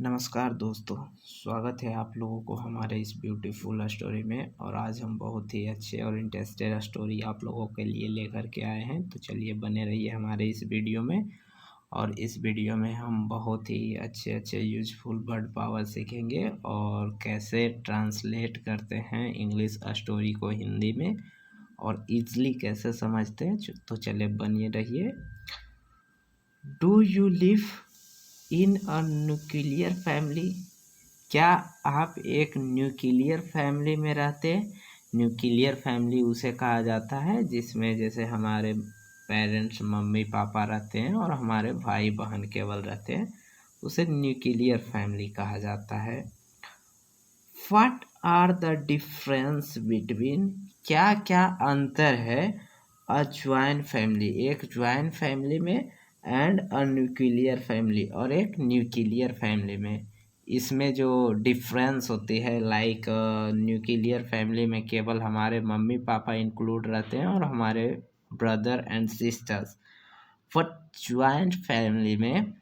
नमस्कार दोस्तों, स्वागत है आप लोगों को हमारे इस ब्यूटीफुल स्टोरी में। और आज हम बहुत ही अच्छे और इंटरेस्टेड स्टोरी आप लोगों के लिए लेकर के आए हैं। तो चलिए बने रहिए हमारे इस वीडियो में। और इस वीडियो में हम बहुत ही अच्छे अच्छे यूजफुल वर्ड पावर सीखेंगे और कैसे ट्रांसलेट करते हैं इंग्लिश स्टोरी को हिंदी में और ईजली कैसे समझते हैं। तो चलिए बने रहिए। Do you live in a nuclear family? क्या आप एक न्यूक्लियर फैमिली में रहते हैं? न्यूक्लियर फैमिली उसे कहा जाता है जिसमें जैसे हमारे पेरेंट्स मम्मी पापा रहते हैं और हमारे भाई बहन केवल रहते हैं, उसे न्यूक्लियर फैमिली कहा जाता है। What are the difference between? क्या क्या अंतर है अ ज्वाइंट फैमिली, एक ज्वाइंट फैमिली में, एंड अ न्यूक्लियर फैमिली, और एक न्यूक्लियर फैमिली में। इसमें जो डिफरेंस होती है, लाइक न्यूक्लियर फैमिली में केवल हमारे मम्मी पापा इंक्लूड रहते हैं और हमारे brother and sisters. But joint family में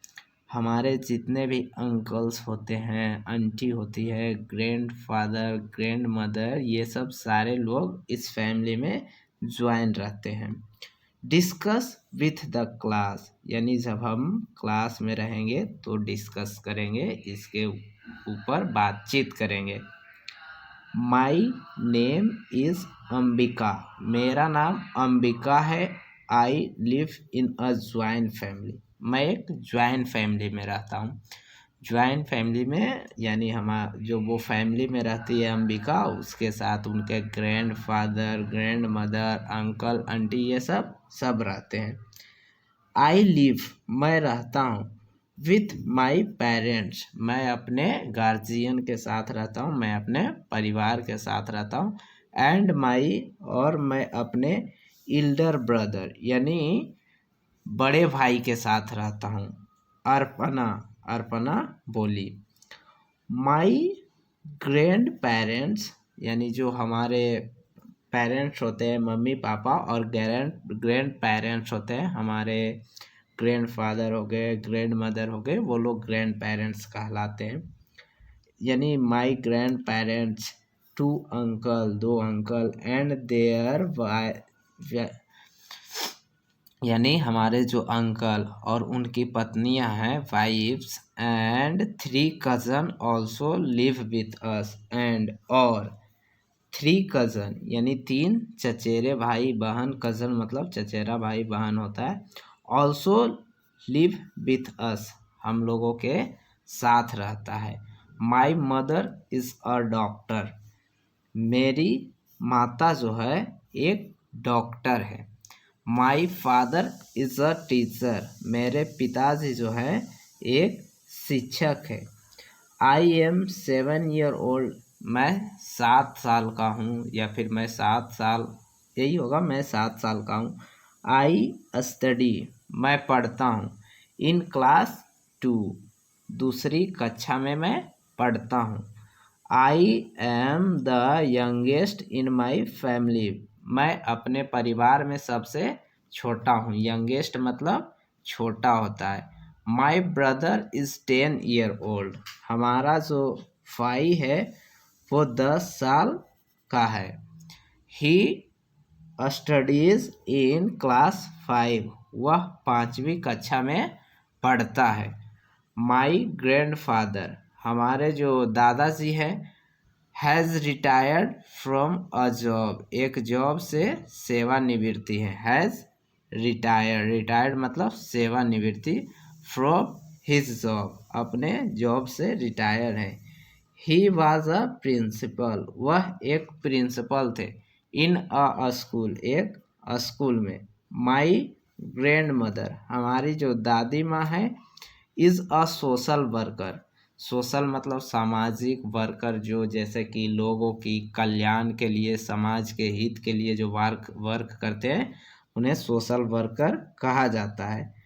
हमारे जितने भी अंकल्स होते हैं, आंटी होती है, ग्रैंड फादर, ग्रैंड मदर, ये सब सारे लोग इस फैमिली में ज्वाइन रहते हैं। डिस्कस विथ द क्लास, यानी जब हम क्लास में रहेंगे तो डिस्कस करेंगे, इसके ऊपर बातचीत करेंगे। माई नेम इज़ अंबिका, मेरा नाम अंबिका है। I live in a joint family, मैं एक ज्वाइंट फैमिली में रहता हूँ। ज्वाइंट फैमिली में यानी जो वो फैमिली में रहती है अंबिका, उसके साथ उनके grand father, grand mother, uncle, aunty, ये सब रहते हैं। आई लिव, मैं रहता हूँ। विथ माई पेरेंट्स, मैं अपने गार्जियन के साथ रहता हूँ, मैं अपने परिवार के साथ रहता हूँ। एंड माई, और मैं अपने इल्डर ब्रदर यानी बड़े भाई के साथ रहता हूँ। अर्पणा, अर्पणा बोली। माई ग्रैंड पेरेंट्स, यानी जो हमारे पेरेंट्स होते हैं मम्मी पापा, और ग्रैंड पेरेंट्स होते हैं हमारे ग्रैंड फादर हो गए, ग्रैंड मदर हो गए, वो लोग ग्रैंड पेरेंट्स कहलाते हैं। यानी my grand parents, 2 uncle, 2 uncle, and there यानी हमारे जो अंकल और उनकी पत्नियां हैं, wives, and 3 cousin also live with us, and, और 3 कज़न यानी 3 चचेरे भाई बहन, कज़न मतलब चचेरा भाई बहन होता है, ऑल्सो लिव विथ अस, हम लोगों के साथ रहता है। My mother is a doctor, मेरी माता जो है एक डॉक्टर है। My father is a teacher, मेरे पिताजी जो है एक शिक्षक है। आई एम 7 ईयर ओल्ड, मैं 7 साल का हूँ, या फिर मैं 7 साल, यही होगा, मैं 7 साल का हूँ। आई स्टडी, मैं पढ़ता हूँ। इन क्लास 2, दूसरी कक्षा में मैं पढ़ता हूँ। I am the youngest in my family, मैं अपने परिवार में सबसे छोटा हूँ। यंगेस्ट मतलब छोटा होता है। My brother is 10 year old, हमारा जो भाई है वो 10 साल का है। ही स्टडीज इन क्लास 5, वह 5वीं कक्षा में पढ़ता है। माई ग्रैंड फादर, हमारे जो दादाजी हैं, has retired from a job, एक जॉब से सेवानिवृत्ति है। हैज़ रिटायर्ड, रिटायर्ड मतलब सेवानिवृत्ति, फ्रॉम हिज जॉब, अपने जॉब से रिटायर है। ही वॉज अ प्रिंसिपल, वह एक प्रिंसिपल थे। इन अ स्कूल, एक स्कूल में। माई ग्रैंड मदर, हमारी जो दादी माँ है, is a social worker, social मतलब सामाजिक, वर्कर जो जैसे कि लोगों की कल्याण के लिए, समाज के हित के लिए जो वर्क करते हैं, उन्हें सोशल वर्कर कहा जाता है।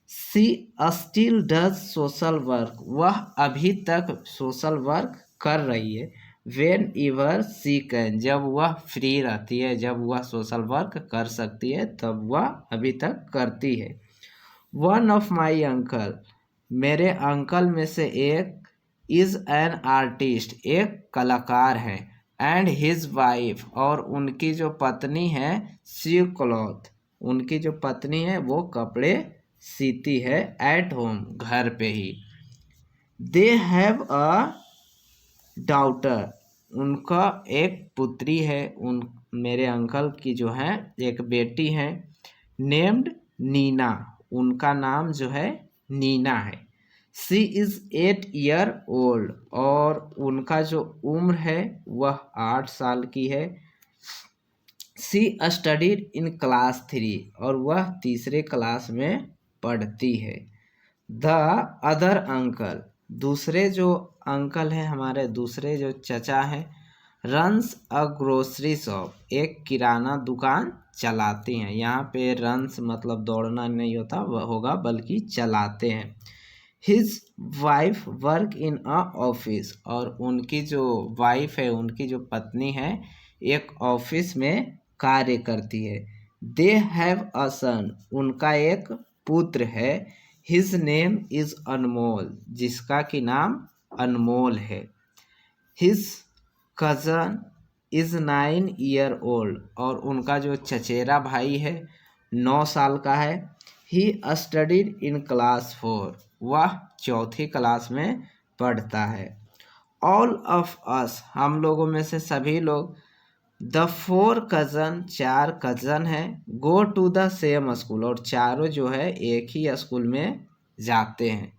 सी स्टिल डज सोशल वर्क, वह अभी तक सोशल वर्क कर रही है। वेन एवर सी कैन, जब वह फ्री रहती है, जब वह सोशल वर्क कर सकती है, तब वह अभी तक करती है। वन ऑफ माई अंकल, मेरे अंकल में से एक, इज एन आर्टिस्ट, एक कलाकार है। एंड हिज वाइफ, और उनकी जो पत्नी है, सी क्लॉथ, उनकी जो पत्नी है वो कपड़े सीती है। एट होम, घर पे ही। दे हैव अ डॉटर, उनका एक पुत्री है, उन मेरे अंकल की जो है एक बेटी है। नेम्ड नीना, उनका नाम जो है नीना है। सी इज़ 8 ईयर ओल्ड, और उनका जो उम्र है वह 8 साल की है। सी स्टडीड इन क्लास 3, और वह तीसरे क्लास में पढ़ती है। द अदर अंकल, दूसरे जो अंकल हैं हमारे, दूसरे जो चचा हैं, रन्स अ ग्रोसरी शॉप, एक किराना दुकान चलाते हैं। यहाँ पे रन्स मतलब दौड़ना नहीं होता होगा, बल्कि चलाते हैं। His wife work in a office, और उनकी जो वाइफ है, उनकी जो पत्नी है, एक ऑफिस में कार्य करती है। दे हैव अ सन, उनका एक पुत्र है। हिज नेम इज अनमोल, जिसका कि नाम अनमोल है। His cousin is 9 year old, और उनका जो चचेरा भाई है 9 साल का है। ही स्टडीड इन क्लास 4, वह चौथी क्लास में पढ़ता है। ऑल ऑफ अस, हम लोगों में से सभी लोग, द 4 कज़न, 4 कज़न हैं, go to the same school, और चारों जो है एक ही स्कूल में जाते हैं।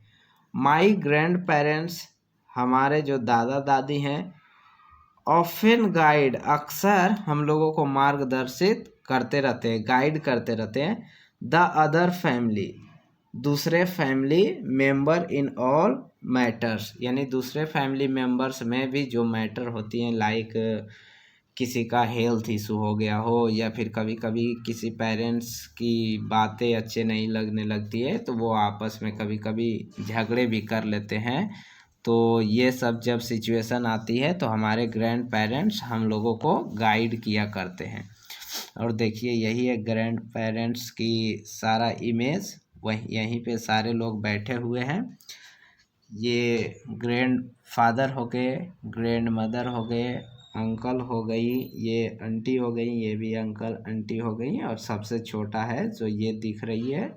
माई ग्रैंड पेरेंट्स, हमारे जो दादा दादी हैं, ऑफन गाइड, अक्सर हम लोगों को मार्गदर्शित करते रहते हैं, गाइड करते रहते हैं। द अदर फैमिली, दूसरे family member in all matters, यानी दूसरे फैमिली मेंबर्स में भी जो मैटर होती हैं, लाइक किसी का हेल्थ इशू हो गया हो, या फिर कभी कभी किसी पेरेंट्स की बातें अच्छे नहीं लगने लगती है, तो वो आपस में कभी कभी झगड़े भी कर लेते हैं। तो ये सब जब सिचुएशन आती है तो हमारे ग्रैंड पेरेंट्स हम लोगों को गाइड किया करते हैं। और देखिए यही है ग्रैंड पेरेंट्स की सारा इमेज, वही यहीं पे सारे लोग बैठे हुए हैं। ये ग्रैंड फादर हो गए, ग्रैंड मदर हो गए, अंकल हो गई, ये आंटी हो गई, ये भी अंकल आंटी हो गई, और सबसे छोटा है जो ये दिख रही है,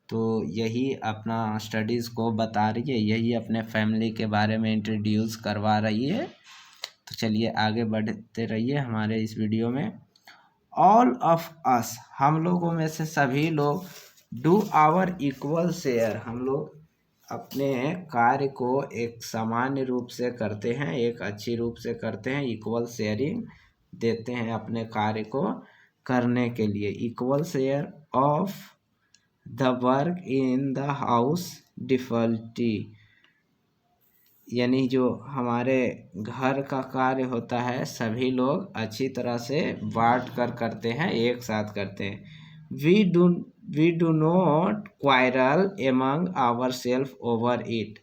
तो यही अपना स्टडीज़ को बता रही है, यही अपने फैमिली के बारे में इंट्रोड्यूस करवा रही है। तो चलिए आगे बढ़ते रहिए हमारे इस वीडियो में। ऑल ऑफ अस, हम लोगों में से सभी लोग, डू आवर इक्वल शेयर, हम लोग अपने कार्य को एक सामान्य रूप से करते हैं, एक अच्छी रूप से करते हैं। इक्वल शेयरिंग देते हैं अपने कार्य को करने के लिए। Equal share of the work in the house डिफल्टी, यानी जो हमारे घर का कार्य होता है सभी लोग अच्छी तरह से बांट कर करते हैं, एक साथ करते हैं। We do not quarrel among our self over it,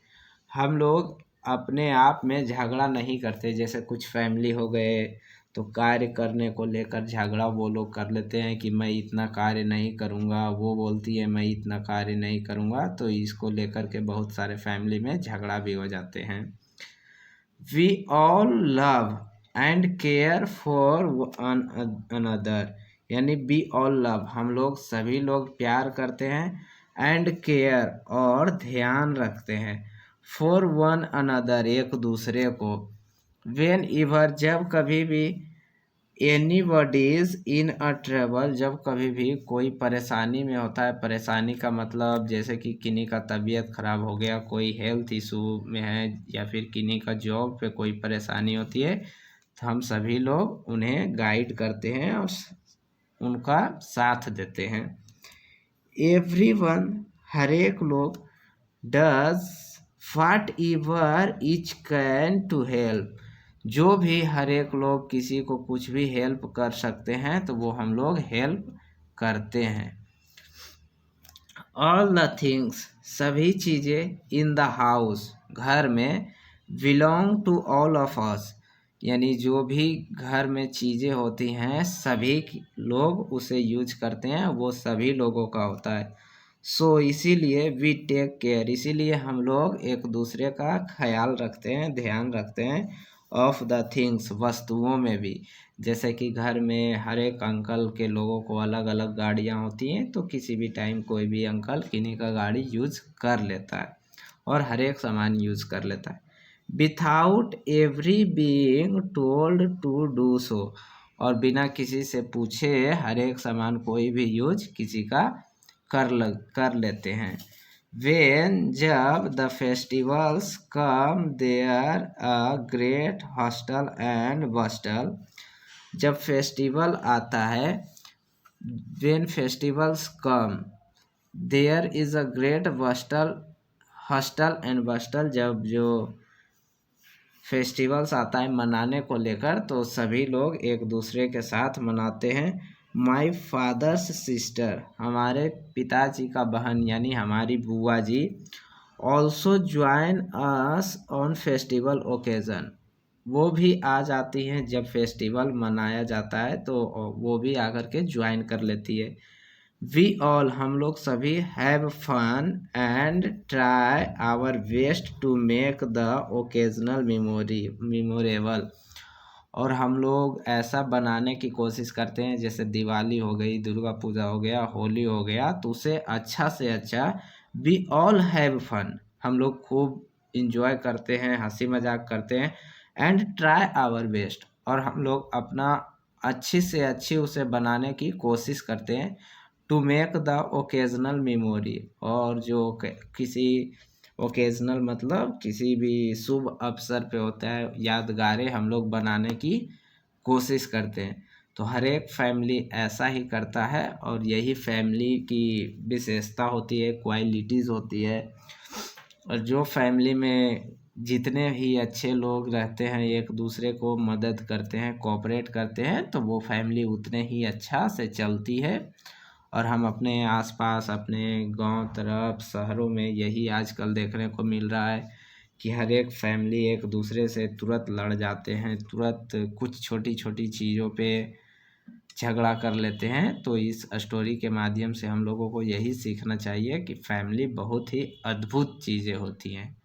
हम लोग अपने आप में झगड़ा नहीं करते। जैसे कुछ फैमिली हो गए तो कार्य करने को लेकर झगड़ा वो लोग कर लेते हैं कि मैं इतना कार्य नहीं करूँगा, वो बोलती है मैं इतना कार्य नहीं करूँगा, तो इसको लेकर के बहुत सारे फैमिली में झगड़ा भी हो जाते हैं। We all love and care for another, यानी बी ऑल लव, हम लोग सभी लोग प्यार करते हैं, एंड केयर और ध्यान रखते हैं, फॉर वन अनदर, एक दूसरे को। वेन एवर, जब कभी भी, anybody is in a trouble, जब कभी भी कोई परेशानी में होता है। परेशानी का मतलब जैसे कि किन्हीं का तबीयत खराब हो गया, कोई हेल्थ इशू में है, या फिर किन्हीं का जॉब पे कोई परेशानी होती है, तो हम सभी लोग उन्हें गाइड करते हैं और उनका साथ देते हैं। एवरीवन, हर एक लोग, does whatever each can to help, जो भी हर एक लोग किसी को कुछ भी हेल्प कर सकते हैं तो वो हम लोग हेल्प करते हैं। ऑल द थिंग्स, सभी चीज़ें, इन द हाउस, घर में, belong to all of us, यानी जो भी घर में चीज़ें होती हैं सभी लोग उसे यूज करते हैं, वो सभी लोगों का होता है। सो इसीलिए वी टेक केयर, इसीलिए हम लोग एक दूसरे का ख्याल रखते हैं, ध्यान रखते हैं ऑफ द थिंग्स, वस्तुओं में भी। जैसे कि घर में हर एक अंकल के लोगों को अलग अलग गाड़ियाँ होती हैं, तो किसी भी टाइम कोई भी अंकल किन्हीं का गाड़ी यूज कर लेता है और हर एक सामान यूज कर लेता है without every being told to do so, और बिना किसी से पूछे हर एक सामान कोई भी यूज किसी का कर लेते हैं। When जब the festivals come there a great hustle and bustle, जब फेस्टिवल आता है, when festivals come there is a great hostel and bustle, जब जो फेस्टिवल्स आता है मनाने को लेकर तो सभी लोग एक दूसरे के साथ मनाते हैं। माई फादर्स सिस्टर, हमारे पिताजी का बहन यानी हमारी बुआ जी, also join us on festival occasion, वो भी आ जाती हैं जब फेस्टिवल मनाया जाता है तो वो भी आकर के ज्वाइन कर लेती है। वी ऑल, हम लोग सभी, have fun and try our best to make the occasional memorable, और हम लोग ऐसा बनाने की कोशिश करते हैं, जैसे दिवाली हो गई, दुर्गा पूजा हो गया, होली हो गया, तो उसे अच्छा से अच्छा। वी ऑल हैव फन, हम लोग खूब इंजॉय करते हैं, हंसी मजाक करते हैं। एंड ट्राई आवर बेस्ट, और हम लोग अपना अच्छी से अच्छी उसे बनाने की कोशिश करते हैं। To make the occasional memory, और जो किसी ओकेजनल मतलब किसी भी शुभ अवसर पे होता है, यादगारें हम लोग बनाने की कोशिश करते हैं। तो हर एक फैमिली ऐसा ही करता है, और यही फैमिली की विशेषता होती है, क्वालिटीज़ होती है। और जो फैमिली में जितने ही अच्छे लोग रहते हैं, एक दूसरे को मदद करते हैं, कोऑपरेट करते हैं, तो वो फैमिली उतने ही अच्छा से चलती है। और हम अपने आसपास, अपने गांव तरफ, शहरों में यही आजकल देखने को मिल रहा है कि हर एक फैमिली एक दूसरे से तुरंत लड़ जाते हैं, तुरंत कुछ छोटी छोटी चीज़ों पे झगड़ा कर लेते हैं। तो इस स्टोरी के माध्यम से हम लोगों को यही सीखना चाहिए कि फैमिली बहुत ही अद्भुत चीज़ें होती हैं।